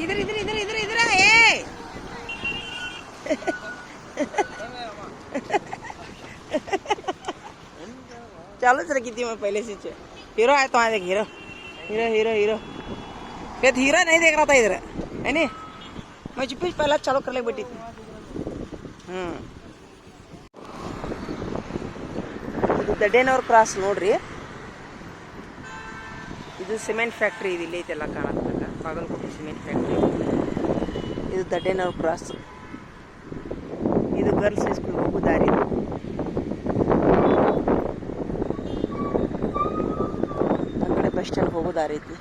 इधर इधर इधर इधर इधर ए चालूच रे किती मैं पहले से हीरो है तो आ देख हीरो हीरो हीरो हीरो ये हीरो नहीं देख रहा था इधर है नहीं मैं चिप्पी पहला चालू कर ले बैठी थी ಇದು ದಡ್ಡೇನವ್ರ ಕ್ರಾಸ್ ನೋಡ್ರಿ ಇದು ಸಿಮೆಂಟ್ ಫ್ಯಾಕ್ಟ್ರಿ ಇದು ಇಲ್ಲೈತೆಲ್ಲ ಕಾಣತ್ತಲ್ಲ ಬಾಗಲಕೋಟೆ ಸಿಮೆಂಟ್ ಫ್ಯಾಕ್ಟ್ರಿ ಇದು ದಡ್ಡೇನವ್ರ ಕ್ರಾಸ್ ಇದು ಗರ್ಲ್ಸ್ ಸ್ಕೂಲ್ ಹೋಗೋ ದಾರಿ ಆ ಕಡೆ ಬಸ್ ಸ್ಟ್ಯಾಂಡ್ ಹೋಗೋ ದಾರಿ ಐತಿ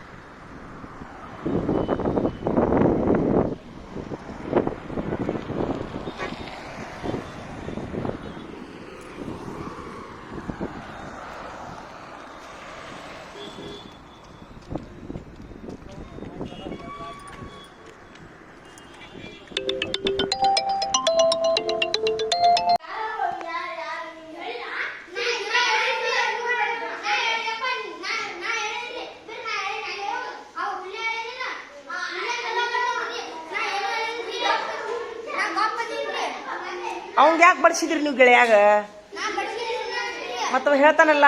ಅವಂಗ ಯಾಕೆ ಬಡಿಸಿದ್ರಿ ನೀವು ಗೆಳೆಯಾಗ ಮತ್ತವ ಹೇಳ್ತಾನಲ್ಲ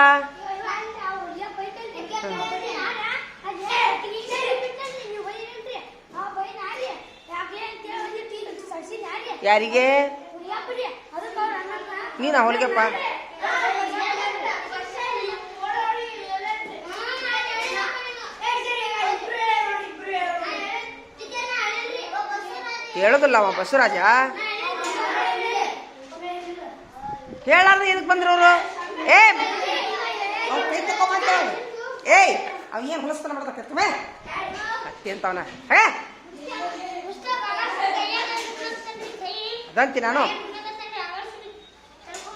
ಯಾರಿಗೆ ನೀನು ಅವಳಿಗೆಪ್ಪ ಹೇಳೋದಿಲ್ಲ ಅವ ಬಸವರಾಜ ಹೇಳಾರ್ದು ಎದಕ್ಕೆ ಬಂದ್ರವರು ಏಯ್ ಅವ ಏನು ಹೊಲಸ್ತಾನ ಮಾಡ್ದಕ್ಕತ್ತವೆ ಅತ್ತಿ ಅಂತವನ ಅದಂತಿ ನಾನು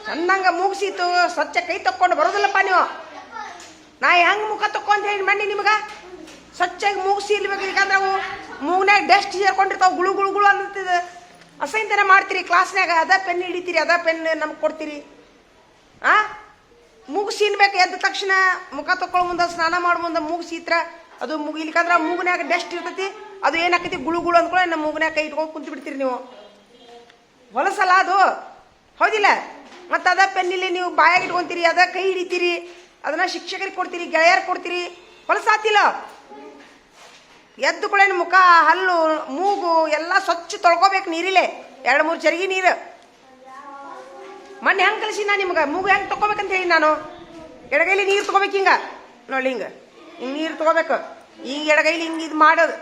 ಚಂದಂಗ ಮುಗಿಸಿತು ಸ್ವಚ್ಛ ಕೈ ತಕ್ಕೊಂಡು ಬರೋದಿಲ್ಲಪ್ಪ ನೀವು ನಾ ಹೆಂಗೆ ಮುಖ ತಕ್ಕೊಂತ ಹೇಳಿ ಮಣ್ಣಿ ನಿಮ್ಗೆ ಸ್ವಚ್ಛಾಗಿ ಮುಗಿಸಿ ಇಲ್ಬೇಕು ಯಾಕಂದ್ರೆ ಅವು ಮೂಗ್ನಾಗ ಡಸ್ಟ್ ಸೇರ್ಕೊಂಡಿರ್ತಾವೆ ಗುಳು ಗುಳು ಗುಳು ಅನ್ನತ್ತಿದೆ ಅಸೈನ್ತನ ಮಾಡ್ತೀರಿ ಕ್ಲಾಸ್ನಾಗ ಅದ ಪೆನ್ ಹಿಡಿತೀರಿ ಅದ ಪೆನ್ ನಮ್ಗೆ ಕೊಡ್ತೀರಿ ಮುಗಿಸಿನ್ಬೇಕು ಎದ್ದ ತಕ್ಷಣ ಮುಖ ತಕ್ಕೊಳ್ಳೋ ಮುಂದೆ ಸ್ನಾನ ಮಾಡೋ ಮುಂದೆ ಮುಗಿಸಿತ್ರ ಅದು ಮುಗಿಲಿಕ್ಕಂದ್ರೆ ಮೂಗ್ನಾಗ ಡಸ್ಟ್ ಇರ್ತೈತಿ ಅದು ಏನಾಕೈತಿ ಗುಳು ಗುಳು ಅಂದ್ಕೊಳ್ಳಿ ನಮ್ಮ ಮೂಗ್ನಾಗ ಕೈ ಇಟ್ಕೊಂಡು ಕುಂತು ಬಿಡ್ತೀರಿ ನೀವು ಹೊಲಸಲ್ಲ ಅದು ಹೌದಿಲ್ಲ ಮತ್ತು ಅದ ಪೆನ್ನಿಲ್ಲಿ ನೀವು ಬಾಯಾಗ ಇಟ್ಕೊತೀರಿ ಅದ ಕೈ ಹಿಡಿತೀರಿ ಅದನ್ನ ಶಿಕ್ಷಕರಿಗೆ ಕೊಡ್ತೀರಿ ಗೆಳೆಯರಿಗೆ ಕೊಡ್ತೀರಿ ಹೊಲಸಾತಿಲ್ಲ ಎದ್ದು ಕೊಳೇನು ಮುಖ ಹಲ್ಲು ಮೂಗು ಎಲ್ಲ ಸ್ವಚ್ಛ ತೊಳ್ಕೊಬೇಕು ನೀರಿಲೆ 2-3 ಚರಿಗೆ ನೀರು ಮೊನ್ನೆ ಹೆಂಗೆ ಕಲಿಸಿ ನಾನು ನಿಮ್ಗೆ ಮೂಗು ಹೆಂಗೆ ತೊಗೋಬೇಕಂತ ಹೇಳಿ ನಾನು ಎಡಗೈಲಿ ನೀರು ತೊಗೋಬೇಕು ಹಿಂಗೆ ನೋಡಿ ಹಿಂಗೆ ನೀರು ತೊಗೋಬೇಕು ಹಿಂಗೆ ಎಡಗೈಲಿ ಹಿಂಗೆ ಇದು ಮಾಡೋದು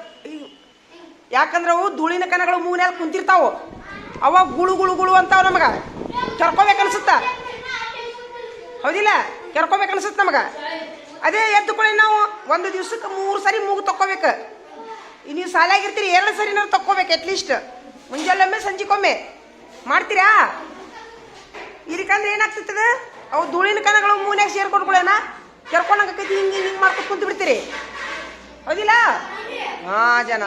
ಯಾಕಂದ್ರೆ ಅವು ಧೂಳಿನ ಕಣಗಳು ಮೂಗ್ನಲ್ಲಿ ಕುಂತಿರ್ತಾವು ಅವಾಗ ಗುಳು ಗುಳು ಗುಳು ಅಂತಾವ ನಮಗೆ ಕೆರ್ಕೋಬೇಕು ಅನ್ಸುತ್ತ ಹೌದಿಲ್ಲ ಕೆರ್ಕೋಬೇಕು ಅನ್ಸುತ್ತೆ ನಮಗೆ ಅದೇ ಎದ್ದುಕೊಳ್ಳಿ ನಾವು ಒಂದು ದಿವ್ಸಕ್ಕೆ 3 ಸರಿ ಮೂಗು ತಕ್ಕೋಬೇಕು ನೀವು ಸಾಲಾಗಿರ್ತೀರಿ 2 ಸರಿ ನಾವು ತಕ್ಕೋಬೇಕು ಅಟ್ಲೀಸ್ಟ್ ಮುಂಜಾನೊಮ್ಮೆ ಸಂಜೆಗೊಮ್ಮೆ ಮಾಡ್ತೀರಾ ಇದಕ್ಕಂದ್ರೆ ಏನಾಗ್ತಿರ್ತದೆ ಅವು ಧೂಳಿನ ಕಣಗಳು ಮೂನ್ಯಾಗ ಸೇರ್ಕೊಂಡ್ಕೊಳ್ಳೋಣ ಕೆರ್ಕೊಂಡಂಗೈತಿ ಹಿಂಗೆ ಹಿಂಗೆ ಮಾಡ್ಕೊಂಡು ಕುಂತು ಬಿಡ್ತೀರಿ ಹೌದಿಲ್ಲ ಜನ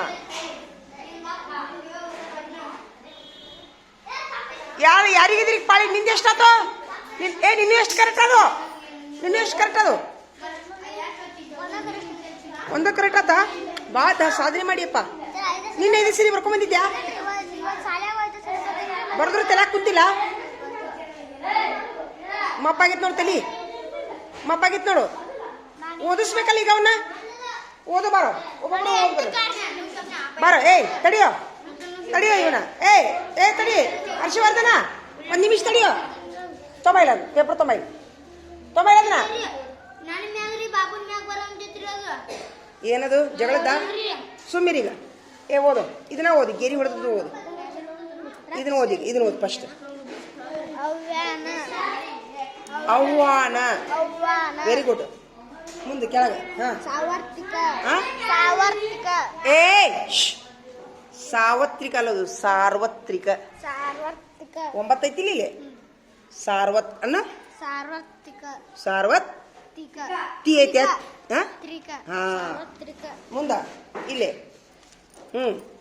ಯಾರಿಗಿದ್ರಿ ಪಾಳಿ ನಿಂದು ಎಷ್ಟಾತು ನಿನ್ನ ಎಷ್ಟು ಕರೆಕ್ಟ್ ಅದು ಒಂದು ಕರೆಕ್ಟ್ ಆತ ಭಾಳ ಸಾಧನೆ ಮಾಡಿಯಪ್ಪ ನಿನ್ನ 5 ಸರಿ ಬರ್ಕೊಂಬಂದಿದ್ಯಾ ಬರೆದ್ರು ತಲೆಯಾಗ ಕುಂತಿಲ್ಲ ಮಪ್ಪಾಗಿತ್ತು ನೋಡು ತಲಿ ಮಪ್ಪಾಗಿತ್ತು ನೋಡು ಓದಿಸ್ಬೇಕಲ್ಲ ಈಗ ಅವನ್ನ ಓದು ಬಾರೋ ಬಾರೋ ತಡಿಯೋ ಇವನ ತಡಿ ಹರ್ಷವರ್ಧನ 1 ನಿಮಿಷ ತಡಿಯೋ ತೊಂಬೈಲ ಪೇಪರ್ ತೊಂಬೈಲ ಅದನ್ನ ಏನದು ಜಗಳದ ಸುಮ್ಮಿರೀಗ ಓದು ಇದನ್ನ ಓದಿ ಗೆರಿ ಹೊಡೆದು ಓದು ಇದನ್ನ ಓದಿ ಫಸ್ಟ್ ಅವ್ವಾನ ವೆರಿ ಗುಡ್ ಮುಂದೆ ಕೆಳಗೆ ಸಾರ್ವತ್ರಿಕ ಅಲ್ಲದು ಸಾರ್ವತ್ರಿಕ 9 ಐತಿಲ್ಲ ಇಲ್ಲಿ ಸಾರ್ವತ್ ಅನ್ನ ಸಾರ್ವತ್ರಿಕ ಸಾರ್ವತ್ ತಿಕ ತಿ ಐತಿ ಹಾ ತ್ರಿಕ ಹಾ ಸಾರ್ವತ್ರಿಕ ಮುಂದ ಇಲ್ಲೇ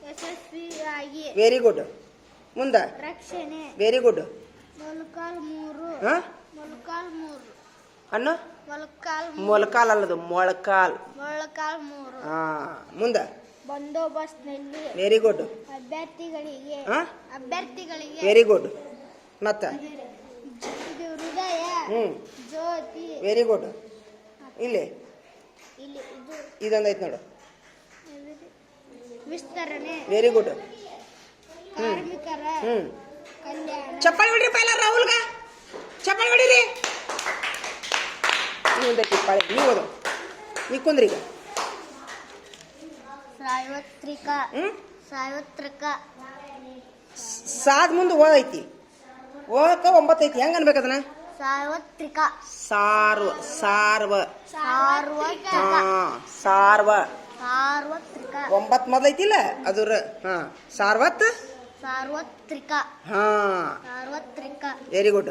ಯಶಸ್ವಿಯಾಗಿ ವೆರಿ ಗುಡ್ ಮುಂದ ರಕ್ಷಣೆ ವೆರಿ ಗುಡ್ ಮೊಳಕಾಲ್ ಮೂರು ಹಾ ಮೊಳಕಾಲ್ ಮೂರು ಅನ್ನ ಮೊಳಕಾಲ್ ಮೊಳಕಾಲ್ ಅಲ್ಲದು ಮೊಳಕಾಲ್ ಮೊಳಕಾಲ್ ಮೂರು ಹಾ ಮುಂದ ಬಂದೋಬಸ್ತ್ನಲ್ಲಿ ವೆರಿ ಗುಡ್ ಅಭ್ಯರ್ಥಿಗಳಿಗೆ ಹಾ ಅಭ್ಯರ್ಥಿಗಳಿಗೆ ವೆರಿ ಗುಡ್ ಮತ್ತ ಇದು ಹೃದಯ ಜ್ಯೋತಿ ವೆರಿ ಗುಡ್ ಇಲ್ಲಿ ಇಲ್ಲಿ ಇದು ಇದೊಂದೈತೆ ನೋಡು ವಿಸ್ತರಣೆ ವೆರಿ ಗುಡ್ ಕಾರ್ಮಿಕರ ಕಲ್ಯಾಣ ಚಪ್ಪಾಳಿ ಹೊಡಿರಿ ಪೈಲ ರಾಹುಲ್ಗ ಚಪ್ಪಾಳಿ ಹೊಡಿರಿ ನೀವೊಂದೈತಿ ಪಾಳಿ ನೀವು ಓದು ನೀ ಕುಂದ್ರಿ ಈಗ ಸಾರ್ವತ್ರಿಕ ಸಾರ್ವತ್ರಿಕ ಸಾದ್ ಮುಂದೆ ಓದೈತಿ ಓದಕ್ಕ 9 ಐತಿ ಹೆಂಗ ಅನ್ಬೇಕು ಅದನ್ನ ಸಾರ್ವತ್ರಿಕ ಸಾರ್ವ ಸಾರ್ವ ಸಾರ್ವತ್ರಿಕ ಸಾರ್ವ ಸಾರ್ವತ್ರಿಕ 9 ಮೊದಲೈತಿಲ್ಲ ಅದ್ರ ಹಾ ಸಾರ್ವತ್ ಸಾರ್ವತ್ರಿಕ ಹಾ ಸಾರ್ವತ್ರಿಕ ವೆರಿ ಗುಡ್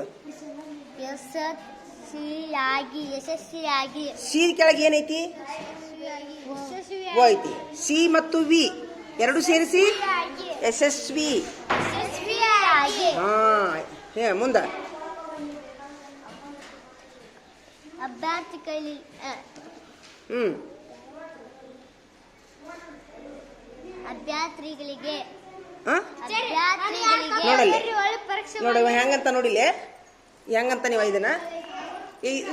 ಯಶಸ್ವಿಯಾಗಿ ಯಶಸ್ವಿಯಾಗಿ ಸಿ ಕೆಳಗೆ ಏನೈತಿ ಓ ಐತಿ ಸಿ ಮತ್ತು ವಿ ಎರಡು ಸೇರಿಸಿ ಯಶಸ್ವಿ ಯಶಸ್ವಿಯಾಗಿ ಹಾ ಮುಂದ ಅಭ್ಯರ್ಥಿಗಳಿಗೆ ಅಭ್ಯರ್ಥಿಗಳಿಗೆ ನೋಡಲ್ಲಿ ನೋಡಿ ಹೆಂಗಂತ ನೋಡಿಲೆ ಹೆಂಗಂತ ನೀವು ಇದನ್ನ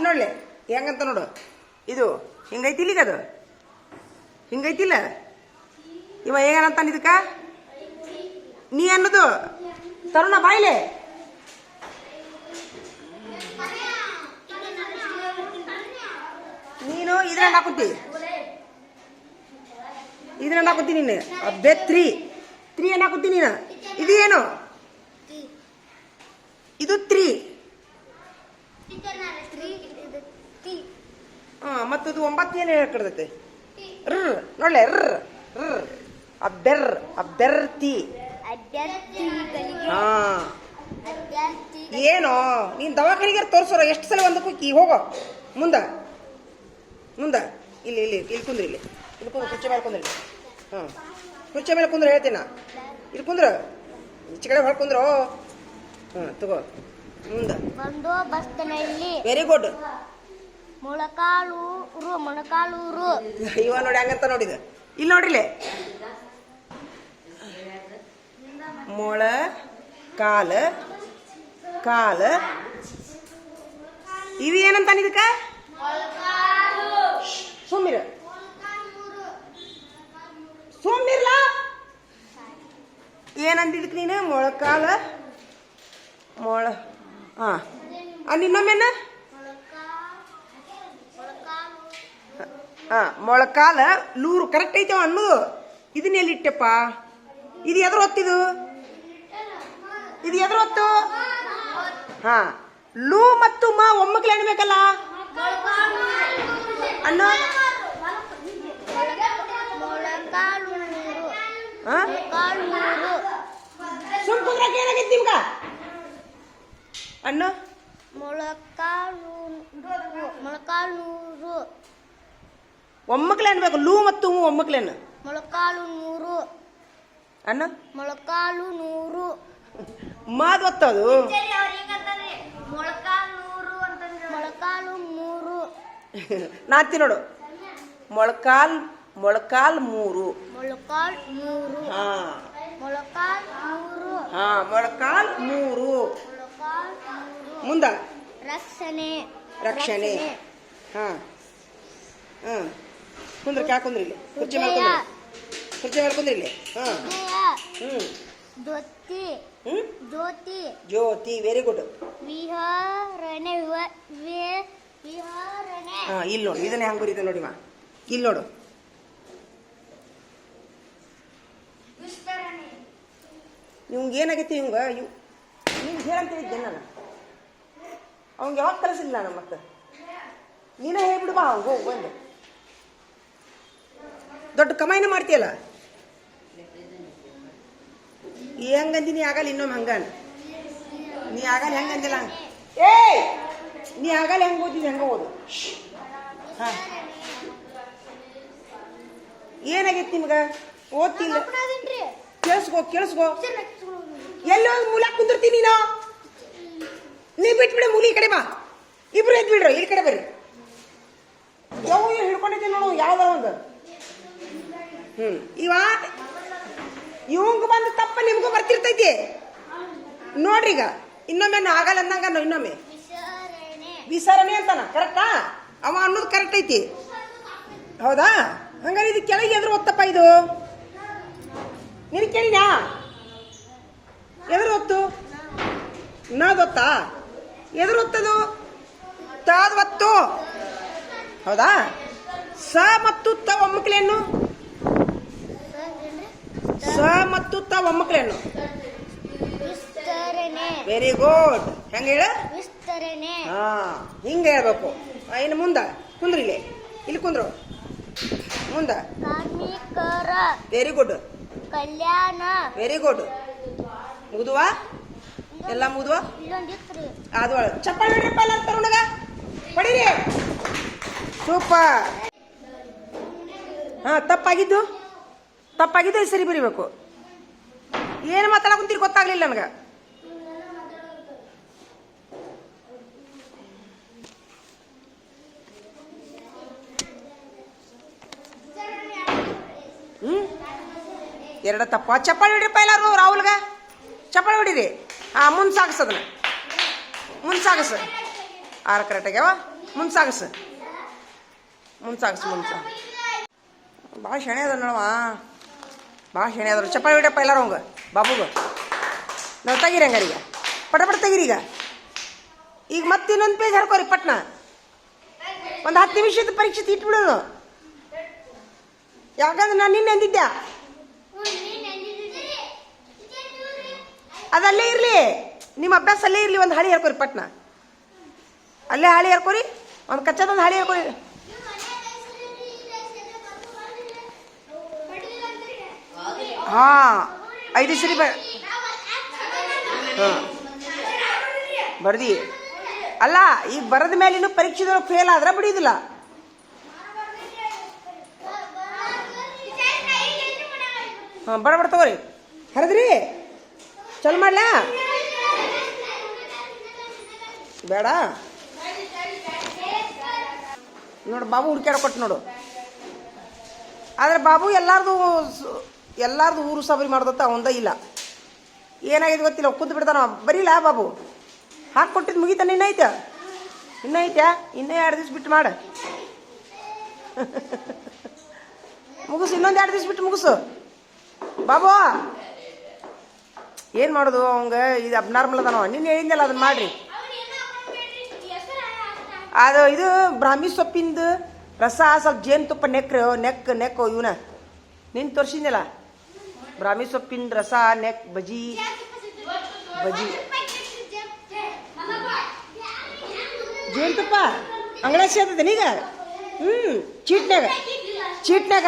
ನೋಡ್ಲೆ ಹೆಂಗಂತ ನೋಡು ಇದು ಹಿಂಗೈತಿಲ್ಲ ಈಗ ಅದು ಹಿಂಗೈತಿಲ್ಲ ಇವ ಹೇಗಂತ ಇದಕ್ಕ ನೀ ಅನ್ನೋದು ತರುಣ ಬಾಯ್ಲೆ ನೀನು ಇದ್ರ ಹಾಕುತ್ತಿ ಇದ್ರ ಹಾಕುತ್ತಿ ನೀನು ಅಭ್ಯರ್ಥಿ 3 ಏನ್ ಹಾಕುತ್ತಿ ನೀನು ಇದು ಏನು ಇದು 3 ಮತ್ತದು 9 ಏನು ಹೇಳ್ಕೊಡ್ತೈತೆ ನೋಡ್ಲೆ ಅಭ್ಯರ್ಥಿ ಹಾ ಏನೋ ನೀನ್ ದವಾಖಾನಿಗೆ ತೋರ್ಸೋರ ಎಷ್ಟು ಸಲ ಒಂದು ಕುಕ್ಕಿ ಹೋಗೋ ಮುಂದ ಇಲ್ಲಿ ಕುಂದ್ರಿ ಇಲ್ಲಿ ಕುಂದ್ರ ಕುರ್ಚಿ ಮೇಲೆ ಕುಂದ್ರಿ ಕುರ್ಚಿ ಮೇಲೆ ಕುಂದ್ರ ಹೇಳ್ತೀನ ಇಲ್ಲಿ ಕುಂದ್ರ ಈಚೆ ಕಡೆ ಹೊಳ್ಕುಂದ್ರು ತಗೋ ಮುಂದ ಬಂದೋಬಸ್ತಿನಲ್ಲಿ ವೆರಿ ಗುಡ್ ಮೊಳಕಾಲೂರು ಇವ ನೋಡಿ ಹಂಗಂತ ನೋಡಿದ ಇಲ್ಲಿ ನೋಡ್ರಿಲೆ ಮೊಳ ಕಾಲ ಇವು ಏನಂತ ಇದಕ್ಕ ಸುಮ್ಮಿರ್ಲ ಏನಂದಿದ್ದಕ್ಕೆ ನೀನು ಮೊಳಕಾಲ ಇನ್ನೊಮ್ಮೆನ ಮೊಳಕಾಲ ಲೂರು ಕರೆಕ್ಟ್ ಐತವ ಅನ್ನೋದು ಇದನ್ನ ಎಲ್ಲಿಟ್ಟಪ್ಪ ಇದು ಎದ್ರ ಹೊತ್ತಿದು ಇದು ಎದ್ರ ಹೊತ್ತು ಹಾ ಲೂ ಮತ್ತು ಮಾ ಒಮ್ಮಕ್ಲೆ ಅನ್ಬೇಕಲ್ಲ ಅನ್ನೋ ಸುಮ್ಕುಂದ್ರಕ್ಕೆ ಏನಾಗೈತಿ ನಿಮ್ಗ ಅಣ್ಣ ಮೊಳಕಾಲೂರು ಒಮ್ಮಕ್ಲೆ ಅನ್ಬೇಕು ಲೂ ಮತ್ತು ಒಮ್ಮಕ್ಲೇನು ಮೊಳಕಾಲೂರು ಅಣ್ಣ ಮೊಳಕಾಲೂರು ಮಾದು ಹೊತ್ತದು ಮೊಳಕಾಲೂರು ನಾತಿ ನೋಡು ಮೊಳಕಾಲ್ ಮೂರು ಹಾ ಮೊಳಕಾಲ್ ಮೂರು ಮುಂದ ರಕ್ಷಣೆ ಹಾ ಕುಂದ್ರ ಕ್ಯಾ ಕುಂದ್ರಿ ಇಲ್ಲಿ ಕುರ್ಚಿ ಮೇಲೆ ಕುಂದ್ರಿ ಇಲ್ಲಿ ಹಾ ಜ್ಯೋತಿ ವೆರಿ ಗುಡ್ ವಿಹರಣೆ ಹಾ ಇಲ್ಲಿ ನೋಡು ಇದನ್ನ ಹೆಂಗ್ ಬರೀತ ನೋಡಿ ಮಾ ಇಲ್ಲಿ ನೋಡು ಇವಂಗ ಏನಾಗೈತಿ ನಿಮ್ಗೆ ಹೇಳಂತ ಇದ್ದೆ ನಾನು ಅವಂಗೆ ಯಾವಾಗ ಕಲಿಸಿಲ್ಲ ನಾನು ಮತ್ತೆ ನೀನೇ ಹೇಳ್ಬಿಡು ಬಾ ಅವ್ನು ಹೋಗಿ ಬಂದು ದೊಡ್ಡ ಕಮಾಯಿನ ಮಾಡ್ತೀಯಲ್ಲ ಹೆಂಗಂದಿ ನೀ ಆಗಲ್ಲ ಇನ್ನೊಮ್ಮೆ ಹಂಗ ನೀ ಆಗಲ್ಲ ಹೆಂಗಂದಿಲ್ಲ ಏಯ್ ನೀ ಆಗಲ್ಲ ಹೆಂಗೆ ಓದಿದ್ದು ಹೆಂಗೆ ಓದು. ಹಾಂ ಏನಾಗೈತಿ ನಿಮ್ಗೆ? ಓದ್ತಿಲ್ಲ. ಕೇಳಿಸ್ಕೋ. ಎಲ್ಲಿ ಹೋಗಿ ಮೂಲ ಕುಂದಿರ್ತೀನಿ ನೀನು. ನೀ ಬಿಟ್ಬಿಡ ಮೂಲಿ ಈ ಕಡೆ ಬಾ. ಇಬ್ರು ಎದ್ದು ಬಿಡ್ರಿ ಈ ಕಡೆ ಬರ್ರಿ. ಯಾವ ಹಿಡ್ಕೊಂಡಿದ್ದೀನಿ ನೋಡು ಯಾವ್ದಾರ ಒಂದು. ಇವಂಗ ಬಂದ ತಪ್ಪ ನಿಮ್ಗೂ ಬರ್ತಿರ್ತೈತಿ ನೋಡ್ರಿ. ಈಗ ಇನ್ನೊಮ್ಮೆ ಆಗಲ್ಲ ಅಂದಂಗ ಇನ್ನೊಮ್ಮೆ ವಿಸರಣೆ ಅಂತಾನ. ಕರೆಕ್ಟಾ? ಅವ ಅನ್ನೋದು ಕರೆಕ್ಟ್ ಐತಿ. ಹೌದಾ? ಹಂಗಾರೆ ಇದು ಕೆಳಗೆ ಎದುರು ಒತ್ತಪ್ಪ. ಇದು ನಿನ್ ಕೇಳಿನಾ? ಎದುರು ಒತ್ತು. ನಾದೊತ್ತಾ? ಎದುರು ಒತ್ತದು ತಾದ್ ಒತ್ತು. ಹೌದಾ? ಸ ಮತ್ತು ತ ಒಮ್ಮಕ್ಲೇನು? ಸ ಮತ್ತು ತ ಒಮ್ಮಕ್ಲೇನು? Very good. ಹೆಂಗ ಹೇಳ? ವಿಸ್ತರಣೆ. ಹಾ ಹಿಂಗ ಹೇಳ್ಬೇಕು. ಇನ್ನು ಮುಂದ ಕುಂದ್ರಿ. ಇಲ್ಲಿ ಕುಂದ್ರು. ಮುಂದ ಕಾರ್ಮಿಕರ. Very good. ಕಲ್ಯಾಣ. Very good. ಮುಗಿದುವಾ? ಎಲ್ಲ ಮುಗಿದುವಾ? ಇಲ್ಲೊಂದಿತ್ರಿ ಅದು ಚಪ್ಪಾಳೆ ಹೊಡ್ರಿಪ್ಪ ಎಲ್ಲ ತರುಣಗ. ಹೊಡೀರಿ. ಸೂಪರ್. ಹಾ ತಪ್ಪಾಗಿದ್ದು ಸರಿ ಬರಿಬೇಕು. ಏನು ಮಾತಾಡಕುಂತೀರಿ ಗೊತ್ತಾಗ್ಲಿಲ್ಲ ನನಗೆ. ಎರಡು ತಪ್ಪ. ಚಪ್ಪಾಳಿ ಹೊಡಿರಪ್ಪ ಎಲ್ಲಾರು. ರಾಹುಲ್ಗ ಚಪ್ಪಾಳಿ ಹೊಡೀರಿ. ಮುಂದೆ ಸಾಗಿಸೋದನ್ನ ಮುಂದೆ ಸಾಗಿಸು. ಆರು ಕರೆಕ್ಟ್ ಆಗ್ಯಾವ. ಮುಂದೆ ಸಾಗಿಸು. ಭಾಳ ಶಣೆ ಅದ ನೋಡವ. ಭಾಳ ಶಣೆ ಅದ್ರ. ಚಪ್ಪಾಳಿ ಹೊಡಿಯಪ್ಪ ಎಲ್ಲಾರು ಅವಂಗ ಬಾಬುಗ. ನಾವು ತೆಗೀರಿ ಹಂಗಾರೀಗ. ಪಟ ತೆಗೀರಿ ಈಗ ಮತ್ತೆ ಇನ್ನೊಂದು ಪೇಜ್ ಹರ್ಕೋರಿ ಪಟ್ನ. ಒಂದು 10 ನಿಮಿಷದ ಪರೀಕ್ಷೆ ಇಟ್ಬಿಡೋದು. ಯಾಕಂದ್ರೆ ನಾನು ನಿನ್ನೆ ಅಂದಿದ್ದೆ ಅದಲ್ಲೇ ಇರಲಿ. ನಿಮ್ಮ ಅಭ್ಯಾಸ ಅಲ್ಲೇ ಇರಲಿ. ಒಂದು ಹಾಳಿ ಹೇಳ್ಕೊರಿ ಪಟ್ನ. ಅಲ್ಲೇ ಹಾಳಿ ಹೇಳ್ಕೊರಿ. ಒಂದು ಕಚ್ಚದೊಂದು ಹಾಳಿ ಹೇಳ್ಕೊರಿ. ಹಾಂ 5 ಸರಿ ಬರ್ದಿ. ಅಲ್ಲ ಈಗ ಬರದ ಮೇಲೆ ಇನ್ನೂ ಪರೀಕ್ಷೆದೊಳಗೆ ಫೇಲ್ ಆದ್ರೆ ಬಿಡಿಯೋದಿಲ್ಲ. ಬಡ ತಗೋರಿ. ಹರಿದ್ರಿ ಚಲ್ ಮಾಡ್ಲಾ? ಬೇಡ ನೋಡು. ಬಾಬು ಹುಡ್ಕ್ಯಾಡ್ಕೊಟ್ಟು ನೋಡು. ಆದ್ರೆ ಬಾಬು ಎಲ್ಲಾರ್ದು ಊರು ಸಬರಿ ಮಾಡ್ದತ್ತ ಅವಂದ ಇಲ್ಲ. ಏನಾಗಿದೆ ಗೊತ್ತಿಲ್ಲ. ಕುಂತು ಬಿಡ್ತಾನ. ಬರೀಲ್ಲ ಬಾಬು. ಹಾಕ್ಕೊಟ್ಟಿದ್ದು ಮುಗಿತಾನೆ. ಇನ್ನೂ ಐತ್ಯಾ? ಇನ್ನೂ 2 ದಿವ್ಸ ಬಿಟ್ಟು ಮಾಡ. ಮುಗಿಸು. ಇನ್ನೊಂದು 2 ದಿವ್ಸ ಬಿಟ್ಟು ಮುಗಿಸು ಬಾಬು. ಏನು ಮಾಡೋದು ಅವಂಗ? ಇದು ಅಬ್ನಾರ್ಮಲ್ ಅದಾನೋ. ನೀನು ಹೇಳಿದ್ನಲ್ಲ ಅದನ್ನ ಮಾಡ್ರಿ. ಇದು ಬ್ರಾಹ್ಮಿ ಸೊಪ್ಪಿಂದು ರಸ ಸ್ವಲ್ಪ ಜೇನುತುಪ್ಪ ನೆಕ್ಕು ಇವನ ನೀನು ತೋರಿಸಿದ್ನಲ್ಲ. ಬ್ರಾಹ್ಮಿ ಸೊಪ್ಪಿನ ರಸ ಬಜಿ ಜೇನುತುಪ್ಪ ಅಂಗಡಿ ಸೇರ್ತದೆ ಈಗ. ಚೀಟ್ನಾಗ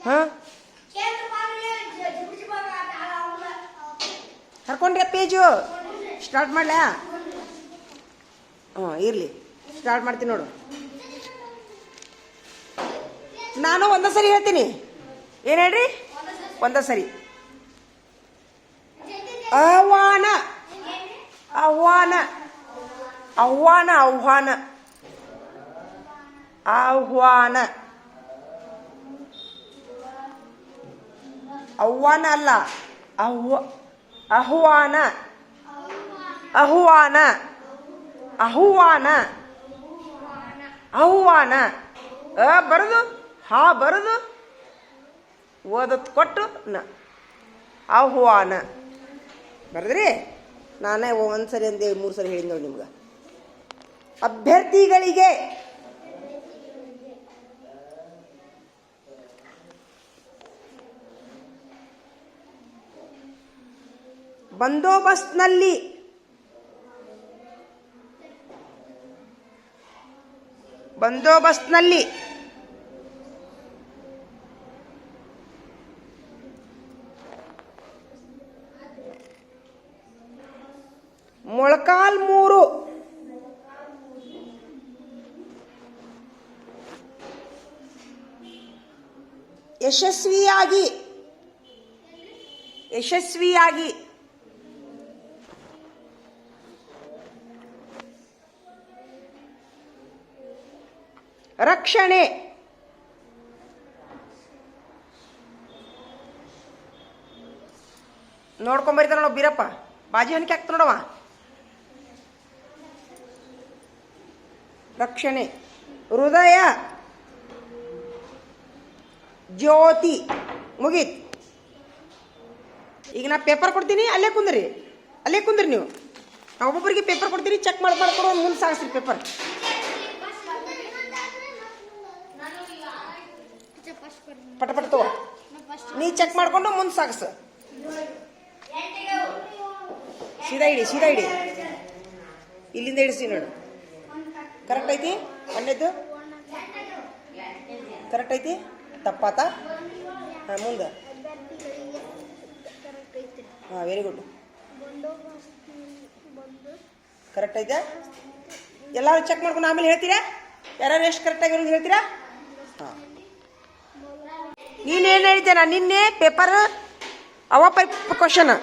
ಹಾಂ ಹರ್ಕೊಂಡ್ರಿ ಪೇಜು. ಸ್ಟಾರ್ಟ್ ಮಾಡ್ಲಾ? ಇರಲಿ ಸ್ಟಾರ್ಟ್ ಮಾಡ್ತೀನಿ ನೋಡು. ನಾನು ಒಂದೇ ಸರಿ ಹೇಳ್ತೀನಿ. ಏನು ಹೇಳ್ರಿ? ಒಂದೇ ಸರಿ. ಆಹ್ವಾನ ಆಹ್ವಾನ ಆಹ್ವಾನ ಆಹ್ವಾನ ಆಹ್ವಾನ ಆಹ್ವಾನ ಅಲ್ಲ. ಆಹ್ವಾನ ಆಹ್ವಾನ ಆಹ್ವಾನ ಆಹ್ವಾನ. ಬರೋದು ಹಾ ಬರೋದು ಓದತ್ ಕೊಟ್ಟು ಆಹ್ವಾನ ಬರದ್ರಿ. ನಾನೇ ಒಂದು ಸರಿ ಅಂದೆ 3 ಸರಿ ಹೇಳಿದ್ ನೋಡಿ ನಿಮ್ಗೆ. ಅಭ್ಯರ್ಥಿಗಳಿಗೆ ಬಂದೋಬಸ್ತ್ನಲ್ಲಿ ಮೊಳಕಾಲ್ಮೂರು. ಯಶಸ್ವಿಯಾಗಿ. ಯಶಸ್ವಿಯಾಗಿ. ರಕ್ಷಣೆ. ನೋಡ್ಕೊಂಬರಿತಾರ ನೋಡ ಬೀರಪ್ಪ, ಬಾಜಿ ಹಣಿಕೆ ಆಗ್ತ ನೋಡವ. ರಕ್ಷಣೆ. ಹೃದಯ. ಜ್ಯೋತಿ. ಮುಗೀತ್. ಈಗ ನಾ ಪೇಪರ್ ಕೊಡ್ತೀನಿ, ಅಲ್ಲೇ ಕುಂದ್ರಿ, ಅಲ್ಲೇ ಕುಂದ್ರಿ ನೀವು. ನಾ ಒಬ್ಬೊಬ್ಬರಿಗೆ ಪೇಪರ್ ಕೊಡ್ತೀನಿ, ಚೆಕ್ ಮಾಡ್ಕೊಡೋ ಮುಂದೆ ಸಾಗಿಸ್ರಿ ಪೇಪರ್. ಪಟ ಪಟ ತಗೋ, ನೀ ಚೆಕ್ ಮಾಡ್ಕೊಂಡು ಮುಂದೆ ಸಾಗಿಸ. ಸೀದಾ ಇಡಿ, ಸೀದಾ ಇಡಿ, ಇಲ್ಲಿಂದ ಇಡಿಸಿ ನೋಡು. ಕರೆಕ್ಟ್ ಐತಿ? ಒಂದೇದ್ದು ಕರೆಕ್ಟ್ ಐತಿ? ತಪ್ಪಾತ? ಹಾಂ, ಮುಂದೆ. ಹಾಂ, ವೆರಿ ಗುಡ್. ಕರೆಕ್ಟ್ ಐತೆ? ಎಲ್ಲರೂ ಚೆಕ್ ಮಾಡ್ಕೊಂಡು ಆಮೇಲೆ ಹೇಳ್ತೀರಾ? ಯಾರು ಎಷ್ಟು ಕರೆಕ್ಟಾಗಿರೋದು ಹೇಳ್ತೀರಾ? ಹಾಂ. ನೀನೇನು ಹೇಳ್ತೇನ? ನಿನ್ನೆ ಪೇಪರ್ ಅವ ಕ್ವಶನ್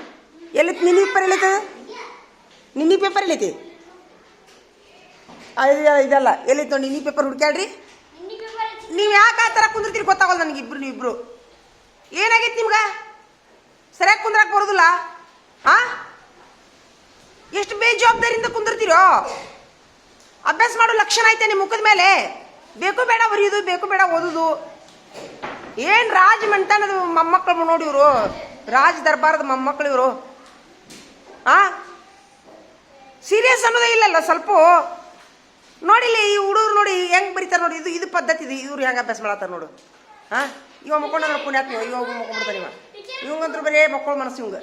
ಎಲ್ಲಿ ನಿನ್ನೆ ಪೇಪರ್ ಎಲ್ಲೈತದ? ನಿನ್ನೆ ಪೇಪರ್ ಎಲ್ಲೈತಿ? ಇದಲ್ಲ ಎಲ್ಲೈತಿ ನೋಡಿ, ನಿನ್ನೆ ಪೇಪರ್ ಹುಡ್ಕ್ಯಾಡ್ರಿ. ನೀವು ಯಾಕೆ ಆ ಥರ ಕುಂದಿರ್ತೀರಿ ಗೊತ್ತಾಗಲ್ಲ ನನಗೆ. ನೀವಿಬ್ರು ಏನಾಗೈತಿ ನಿಮ್ಗೆ? ಸರಿಯಾಗಿ ಕುಂದ್ರಾಕ್ ಬರೋದಿಲ್ಲ. ಹಾಂ, ಎಷ್ಟು ಬೇಜವಾಬ್ದಾರಿಯಿಂದ ಕುಂದಿರ್ತೀರೋ? ಅಭ್ಯಾಸ ಮಾಡೋ ಲಕ್ಷಣ ಐತೆ ನಿಮ್ಮ ಮುಖದ ಮೇಲೆ. ಬೇಕು ಬೇಡ ಬರೆಯೋದು, ಬೇಕು ಬೇಡ ಓದೋದು. ಏನು ರಾಜ್ ಮಂಟನದ ಮೊಮ್ಮಕ್ಕಳು ನೋಡಿ ಇವರು, ರಾಜ್ ದರ್ಬಾರದ ಮೊಮ್ಮಕ್ಕಳು ಇವರು. ಹಾಂ, ಸೀರಿಯಸ್ ಅನ್ನೋದೇ ಇಲ್ಲಲ್ಲ ಸ್ವಲ್ಪ. ನೋಡಿಲ್ಲ ಈ ಹುಡುಗರು ನೋಡಿ ಹೆಂಗೆ ಬರೀತಾರೆ ನೋಡಿ. ಇದು ಪದ್ಧತಿ ಇದೆ. ಇವ್ರು ಹೆಂಗೆ ಅಭ್ಯಾಸ ಮಾಡತ್ತಾರ ನೋಡು. ಹಾಂ, ಇವ ಮಕ್ಕೊಂಡ ಪುಣ್ಯಾತ್ಮ, ಇವಾಗ ಮಕ್ಕೊಂಡ್ಬಿಡ್ತಾನೆ ಇವ. ಇವಂಗಂತೂ ಬರೀ ಮಕ್ಕಳು ಮನಸ್ಸು ಇವಂಗ.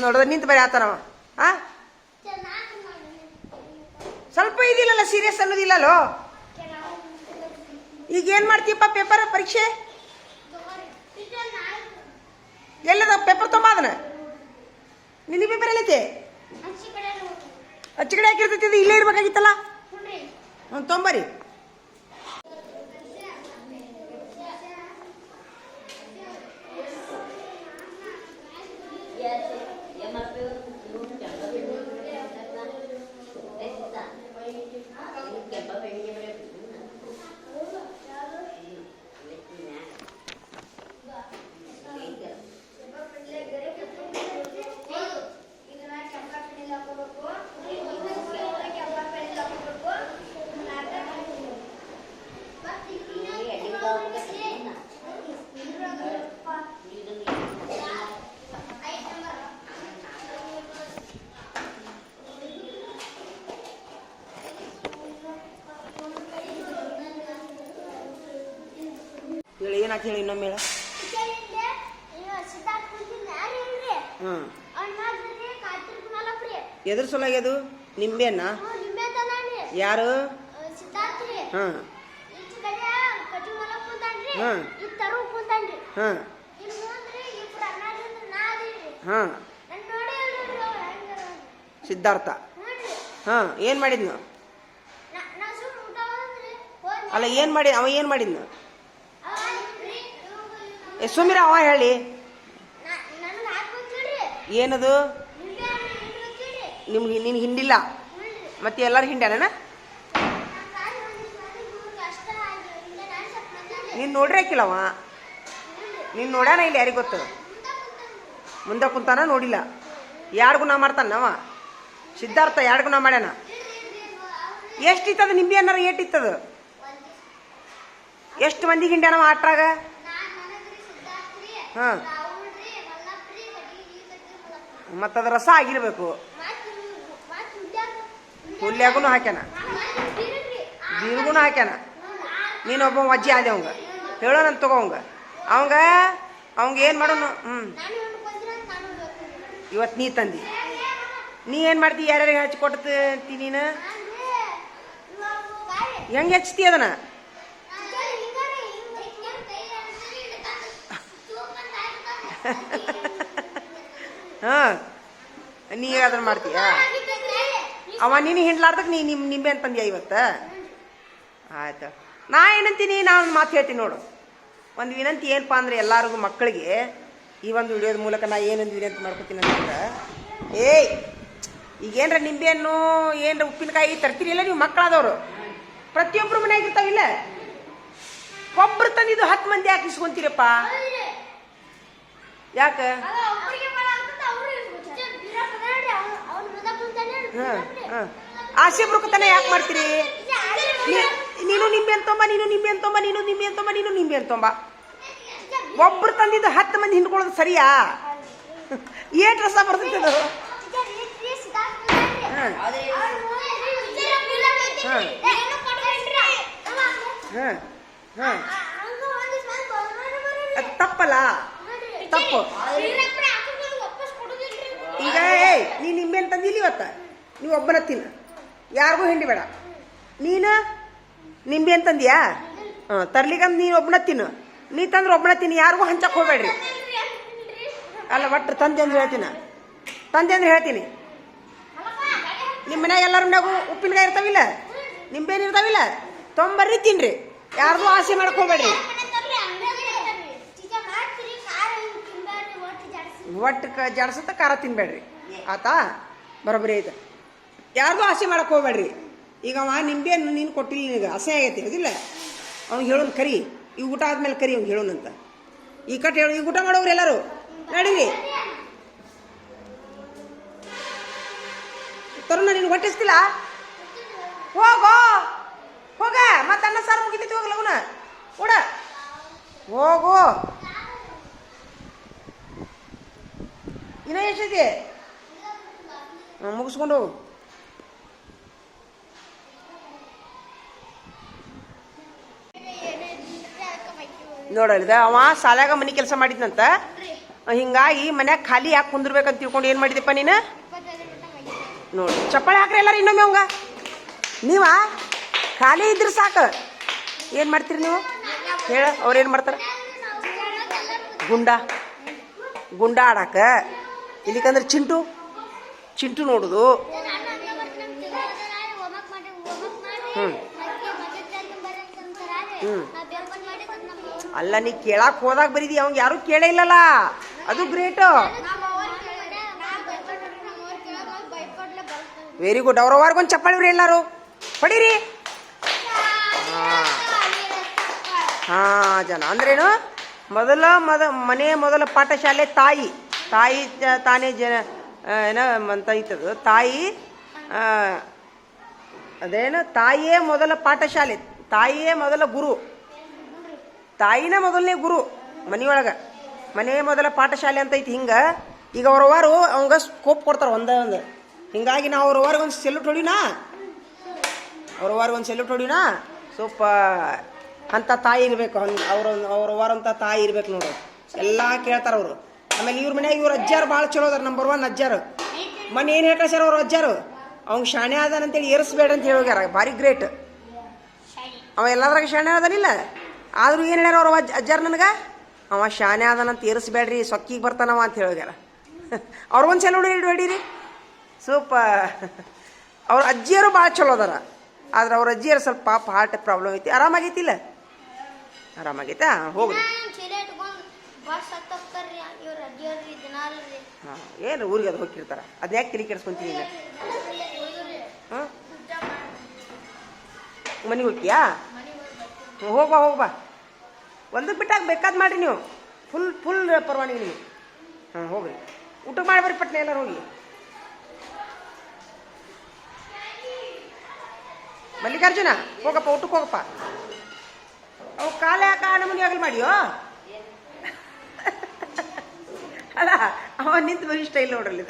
ನೋಡಿದ್ರೆ ನಿಂತು ಬರೀ ಆತನವ. ಹಾಂ, ಸ್ವಲ್ಪ ಇದಿಲ್ಲಲ್ಲ, ಸೀರಿಯಸ್ ಅನ್ನೋದಿಲ್ಲಲ್ಲೋ. ಈಗ ಏನು ಮಾಡ್ತೀಯಪ್ಪ? ಪೇಪರ್ ಪರೀಕ್ಷೆ ಎಲ್ಲದ? ಪೇಪರ್ ತೊಂಬ ಅದನ್ನ. ನಿನ್ನ ಪೇಪರ್ ಎಲ್ಲೈತೆ? ಅಚ್ಚ ಕಡೆ ಹಾಕಿರ್ತೈತಿ. ಇದು ಇಲ್ಲೇ ಇರ್ಬೇಕಾಗಿತ್ತಲ್ಲ. ತೊಂಬರಿ. ಹೇಳಿ, ಏನಾಯ್ತು ಹೇಳಿ ಇನ್ನೊಮ್ಮೆ ಹೇಳ. ಹಾಂ, ಎದ್ರ ಸೊಲಾಗ್ಯದು? ನಿಂಬೆನ್ನ? ಯಾರು? ಹಾಂ ಹಾಂ ಹಾಂ ಹಾಂ. ಸಿದ್ಧಾರ್ಥ. ಹಾಂ, ಏನು ಮಾಡಿದ್ನು? ಅಲ್ಲ, ಏನು ಮಾಡಿ ಅವ ಏನು ಮಾಡಿದ್ನು? ಸುಮಿರ, ಅವ ಹೇಳಿ ಏನದು? ನಿಮ್ಗೆ ನಿನ್ಗೆ ಹಿಂಡಿಲ್ಲ ಮತ್ತೆ ಎಲ್ಲರೂ ಹಿಂಡ್ಯಾನ? ನೀನು ನೋಡ್ರಾಕಿಲ್ಲವ. ನೀನು ನೋಡ್ಯಾನ ಇಲ್ಲ? ಯಾರಿಗೆ ಗೊತ್ತು? ಮುಂದೆ ಕುಂತಾನ, ನೋಡಿಲ್ಲ. ಎರಡು ಗುಣ ಮಾಡ್ತಾನವ ಸಿದ್ಧಾರ್ಥ. ಎರಡು ಗುಣ ಮಾಡ್ಯಾನ. ಎಷ್ಟಿತ್ತದ ನಿಂಬೆ ಅನ್ನಾರ? ಏಟಿತ್ತದ? ಎಷ್ಟು ಮಂದಿಗೆ ಹಿಂಡ್ಯಾನವ ಆಟ್ರಾಗ? ಹಾಂ, ಮತ್ತದ ರಸ ಆಗಿರ್ಬೇಕು. ಹುಲ್ಯಾಗೂ ಹಾಕ್ಯಾನ, ಬೀರ್ಗೂ ಹಾಕ್ಯಾನ. ನೀನೊಬ್ಬ ವಜ್ಜಿ ಆದೆ ಅವಂಗ. ಹೇಳೋನಂತ ತಗೋ ಅವಂಗ. ಅವಂಗ ಏನು ಮಾಡೋನು? ಇವತ್ತು ನೀ ತಂದಿ. ನೀ ಏನು ಮಾಡ್ತಿ? ಯಾರ್ಯಾರಿಗೆ ಹಚ್ಚಿ ಕೊಡ್ತಿ ನೀನು? ಹೆಂಗೆ ಹಚ್ತಿ ಅದನ್ನ? ಹಾಂ, ನೀ ಅದನ್ನ ಮಾಡ್ತೀಯ ಅವ ನೀನು ಹಿಂಡ್ಲಾರ್ದಕ್ಕೆ ನೀ ನಿಂಬೆ ಅಂತಂದ್ಯ ಇವತ್ತು ಆಯ್ತು. ನಾ ಏನಂತೀನಿ, ನಾ ಒಂದು ಮಾತು ಹೇಳ್ತೀನಿ ನೋಡು. ಒಂದು ವಿನಂತಿ ಏನಪ್ಪ ಅಂದ್ರೆ ಎಲ್ಲರಿಗೂ ಮಕ್ಕಳಿಗೆ ಈ ಒಂದು ವಿಡಿಯೋದ ಮೂಲಕ ನಾ ಏನೊಂದು ವಿನಂತಿ ಮಾಡ್ಕೊತೀನಿ ಅಂತಂದ್ರೆ, ಏಯ್ ಈಗೇನ್ರ ನಿಂಬೆ ಹಣ್ಣು ಏನರ ಉಪ್ಪಿನಕಾಯಿ ತರ್ತೀರಿಲ್ಲ ನೀವು ಮಕ್ಕಳಾದವರು, ಪ್ರತಿಯೊಬ್ಬರು ಮನೆಯಾಗ ಇರ್ತಾವಿಲ್ಲ. ಒಬ್ರು ತಂದಿದ್ದು 10 ಮಂದಿ ಯಾಕೆ ಇಸ್ಕೊಂತೀರಪ್ಪ? ಯಾಕೆ? ಆಸೆ ಬುರುಕತನ ಯಾಕೆ ಮಾಡ್ತೀರಿ? ನೀನು ನಿಂಬೆ ಅಂತೊಂಬ, ನೀನು ನಿಂಬೆ ಅಂತೊಂಬ, ನೀನು ನಿಂಬೆ ಅಂತೊಂಬ, ನೀನು ನಿಂಬೆ ಅಂತೊಂಬ. ಒಬ್ರು ತಂದಿದ್ದು 10 ಮಂದಿ ಹಿಂಡ್ಕೊಳ್ಳೋದು ಸರಿಯಾ? ಏಟ್ ರಸ ಬರ್ತೈತೆ ಅದು. ಅದು ತಪ್ಪಲ್ಲ, ತಪ್ಪು. ಈಗ ನೀ ನಿಂಬೆ ಅಂತಂದಿಲ್ಲ ಇವತ್ತ, ನೀವು ಒಬ್ಬನ ತಿನ್ನು, ಯಾರಿಗೂ ಹಿಂಡಿ ಬೇಡ. ನೀನು ನಿಂಬೆ ಅಂತಂದ್ಯಾ, ತರ್ಲಿಕ್ಕಂದು ನೀನು ಒಬ್ಬನ ತಿನ್ನು, ನೀ ತಂದ್ರೆ ಒಬ್ಬನ ತಿನ್ನು, ಯಾರಿಗೂ ಹಂಚಕ್ಕೆ ಹೋಗ್ಬೇಡ್ರಿ. ಅಲ್ಲ ಒಟ್ಟು ತಂದೆ ಅಂದ್ರೆ ಹೇಳ್ತೀನಿ, ತಂದೆ ಅಂದ್ರೆ ಹೇಳ್ತೀನಿ. ನಿಮ್ಮ ಮನ್ಯಾಗ ಎಲ್ಲರ ಮನ್ಯಾಗೂ ಉಪ್ಪಿನಕಾಯಿ ಇರ್ತಾವಿಲ್ಲ, ನಿಂಬೇನು ಇರ್ತಾವಿಲ್ಲ, ತೊಂಬರ್ರಿ ತಿನ್ರಿ, ಯಾರಿಗೂ ಆಸೆ ಮಾಡಕ್ ಹೋಗ್ಬೇಡ್ರಿ. ಒಟ್ಟು ಜಾಡ್ಸತ್ತ ಖಾರ ತಿನ್ಬೇಡ್ರಿ, ಆತಾ? ಬರೋಬ್ಬರಿ ಐತೆ. ಯಾರಿಗೂ ಆಸೆ ಮಾಡಕ್ ಹೋಗ್ಬೇಡ್ರಿ. ಈಗ ಅವ ನಿಂಬೆಯನ್ನು ನೀನು ಕೊಟ್ಟಿಲ್ಲ, ನಿನಗೆ ಅಸಹ್ಯ ಆಗೈತಿ ಹೌದಿಲ್ಲ? ಅವ್ನು ಹೇಳೋನ್ ಕರಿ, ಈ ಊಟ ಆದ್ಮೇಲೆ ಕರಿ ಅವ್ನು ಹೇಳೋನಂತ. ಈ ಕಟ್ ಹೇಳು, ಈಗ ಊಟ ಮಾಡೋರು ಎಲ್ಲರೂ ನಡೀರಿ. ತರುಣ ನೀನು ಹೊಟ್ಟಿಸ್ತಿಲ್ಲ, ಹೋಗೋ ಹೋಗ, ಮತ್ತೆ ಅನ್ನ ಸಾರು ಮುಗಿತೈತಿ, ಹೋಗ್ಲ ಅವನ ಕೂಡ ಹೋಗು. ಇನ್ನ ಎಷ್ಟೈತಿ? ಮುಗಿಸ್ಕೊಂಡು ಹೋಗು. ನೋಡಲ್ದ ಅವ ಸಾಲಾಗ ಮನೆ ಕೆಲಸ ಮಾಡಿದ್ನಂತ, ಹಿಂಗಾಗಿ ಮನ್ಯಾಗ ಖಾಲಿ ಯಾಕೆ ಕುಂದಿರ್ಬೇಕಂತ ತಿಳ್ಕೊಂಡು ಏನು ಮಾಡಿದೆಪ್ಪ ನೀನು? ನೋಡಿ ಚಪ್ಪಾಳೆ ಹಾಕ್ರಿ ಎಲ್ಲಾರು ಇನ್ನೊಮ್ಮೆ ಅವಂಗ. ನೀವ ಖಾಲಿ ಇದ್ರೆ ಸಾಕು, ಏನು ಮಾಡ್ತೀರಿ ನೀವು ಹೇಳ? ಅವ್ರು ಏನು ಮಾಡ್ತಾರೆ? ಗುಂಡ ಆಡಾಕ, ಇಲ್ಲಿಕಂದ್ರೆ ಚಿಂಟು ನೋಡುದು. ಅಲ್ಲ ನೀ ಕೇಳಾಕ್ ಹೋದಾಗ ಬರೀದಿ, ಅವಂಗ ಯಾರು ಕೇಳೇ ಇಲ್ಲಲ್ಲ, ಅದು ಗ್ರೇಟ್. Very good. ಅವ್ರವ್ರಿಗೊಂದು ಚಪ್ಪಾಳಿ ಎಲ್ಲಾರು ಹೊಡೀರಿ. ಹಾ ಜನ ಅಂದ್ರೇನು? ಮನೆ ಮೊದಲ ಪಾಠಶಾಲೆ ತಾಯಿ ತಾನೇ ಏನ ಅಂತ ಐತದು. ತಾಯಿ ಅದೇನು, ತಾಯಿಯೇ ಮೊದಲ ಪಾಠಶಾಲೆ, ತಾಯಿಯೇ ಮೊದಲ ಗುರು, ತಾಯಿನ ಮೊದಲನೇ ಗುರು ಮನೆಯೊಳಗ, ಮನೆ ಮೊದಲ ಪಾಠಶಾಲೆ ಅಂತ ಐತಿ. ಹಿಂಗ ಈಗ ಅವ್ರವಾರು ಅವಂಗ ಸ್ಕೋಪ್ ಕೊಡ್ತಾರ ಒಂದೇ. ಹಿಂಗಾಗಿ ನಾವು ಅವ್ರವಾರಿಗೊಂದು ಸೆಲ್ಯೂಟ್ ಹೊಡಿನಾ, ಅವ್ರವಾರಿಗೊಂದು ಸೆಲ್ಯೂಟ್ ಹೊಡಿನಾ. ಸ್ವಲ್ಪ ಅಂತ ತಾಯಿ ಇರ್ಬೇಕು, ಅವ್ರವಾರಂತ ತಾಯಿ ಇರ್ಬೇಕು ನೋಡು. ಎಲ್ಲ ಕೇಳ್ತಾರ ಅವರು. ಆಮೇಲೆ ಇವ್ರ ಮನ್ಯಾಗ ಇವ್ರ ಅಜ್ಜಾರು ಭಾಳ ಚಲೋ ಅದಾರ, ನಂಬರ್ 1 ಅಜ್ಜಾರು. ಮೊನ್ನೆ ಏನು ಹೇಳ್ಕಳ್ಸ್ಯಾರ ಅವ್ರ ಅಜ್ಜಾರು, ಅವ್ನು ಶಾಣೆ ಅದಾನಂತೇಳಿ ಏರಿಸ್ಬೇಡ ಅಂತ ಹೇಳೋಗ್ಯಾರ. ಭಾರಿ ಗ್ರೇಟ್. ಅವ ಎಲ್ಲದ್ರಾಗ ಶಾಣೆ ಅದಾನಿಲ್ಲ, ಆದ್ರೂ ಏನು ಹೇಳ್ಯಾರ ಅವ್ರ ಅಜ್ಜಾರು ನನಗೆ, ಅವ ಶಾಣೆ ಅದಾನಂತ ಏರಿಸ್ಬೇಡ್ರಿ, ಸೊಕ್ಕಿಗೆ ಬರ್ತಾನವ ಅಂತ ಹೇಳೋಗ್ಯಾರ. ಅವ್ರಿಗೊಂದು ಸೆಲ್ ಹೊಡೀರಿ. ಸೂಪರ್. ಅವ್ರ ಅಜ್ಜಿಯರು ಭಾಳ ಚಲೋ ಅದಾರ, ಆದ್ರೆ ಅವ್ರ ಅಜ್ಜಿಯರು ಸ್ವಲ್ಪ ಪಾಪ ಹಾರ್ಟ್ ಪ್ರಾಬ್ಲಮ್ ಐತಿ. ಆರಾಮಾಗೈತಿಲ್ಲ? ಆರಾಮಾಗೈತಾ? ಹೋಗ್ರಿ. ಹಾಂ, ಏನು ಊರಿಗೆ ಅದು ಹೋಗಿರ್ತಾರ, ಅದು ಯಾಕೆ ತಿಳಿ ಕೆಡಿಸ್ಕೊಂತೀನಿ? ಹಾಂ, ಮನೆಗೆ ಹೋಗ್ತೀಯಾ? ಹೋಗ್ಬಾ. ಒಂದಕ್ಕೆ ಬಿಟ್ಟಾಗ ಬೇಕಾದ್ ಮಾಡಿರಿ ನೀವು, ಫುಲ್ ಪರವಾನಿಗೆ ನೀವು. ಹಾಂ, ಹೋಗ್ರಿ, ಊಟ ಮಾಡಿ ಬರ್ರಿ ಪಟ್ನೆ ಎಲ್ಲರೂ ಹೋಗಿ. ಮಲ್ಲಿಕಾರ್ಜುನ ಹೋಗಪ್ಪ, ಊಟಕ್ಕೆ ಹೋಗಪ್ಪ. ಅವು ಕಾಲ ಯಾಕೆ ನಮೂನಿ ಆಗಲಿ ಮಾಡಿಯೋ? ಅಲ್ಲ ಅವ ನಿಂತು ಬರೀ ಸ್ಟೈಲ್ ನೋಡ್ರಲ್ಲ.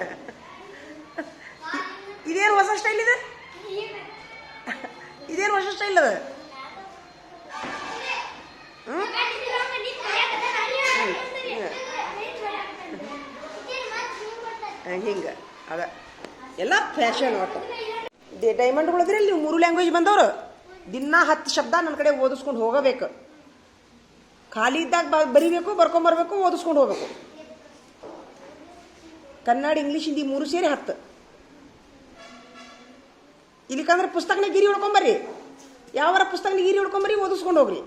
ಇದೇನು ಹೊಸ ಸ್ಟೈಲ್ ಇದೆ? ಇದೇನು ಹೊಸ ಸ್ಟೈಲ್ ಅದ? ಹಿಂಗೆ ಅದ ಎಲ್ಲ ಫ್ಯಾಷನ್. ಒಟ್ಟು ಡೈಮಂಡ್ಗಳಿದ್ರಲ್ಲಿ ನೀವು 3 ಲ್ಯಾಂಗ್ವೇಜ್ ಬಂದವರು, ದಿನ 10 ಶಬ್ದ ನನ್ನ ಕಡೆ ಓದಿಸ್ಕೊಂಡು ಹೋಗಬೇಕು. ಖಾಲಿ ಇದ್ದಾಗ ಬರಿಬೇಕು, ಬರ್ಕೊಂಬರ್ಬೇಕು, ಓದಿಸ್ಕೊಂಡು ಹೋಗ್ಬೇಕು. ಕನ್ನಡ ಇಂಗ್ಲೀಷ್ ಹಿಂದಿ 3 ಸೇರಿ 10. ಇಲ್ಲಿಕಂದ್ರೆ ಪುಸ್ತಕನ ಗಿರಿ ಹೊಡ್ಕೊಂಬರ್ರಿ, ಯಾವಾರ ಪುಸ್ತಕನ ಗಿರಿ ಹೊಡ್ಕೊಂಬರ್ರಿ, ಓದಿಸ್ಕೊಂಡು ಹೋಗ್ರಿ.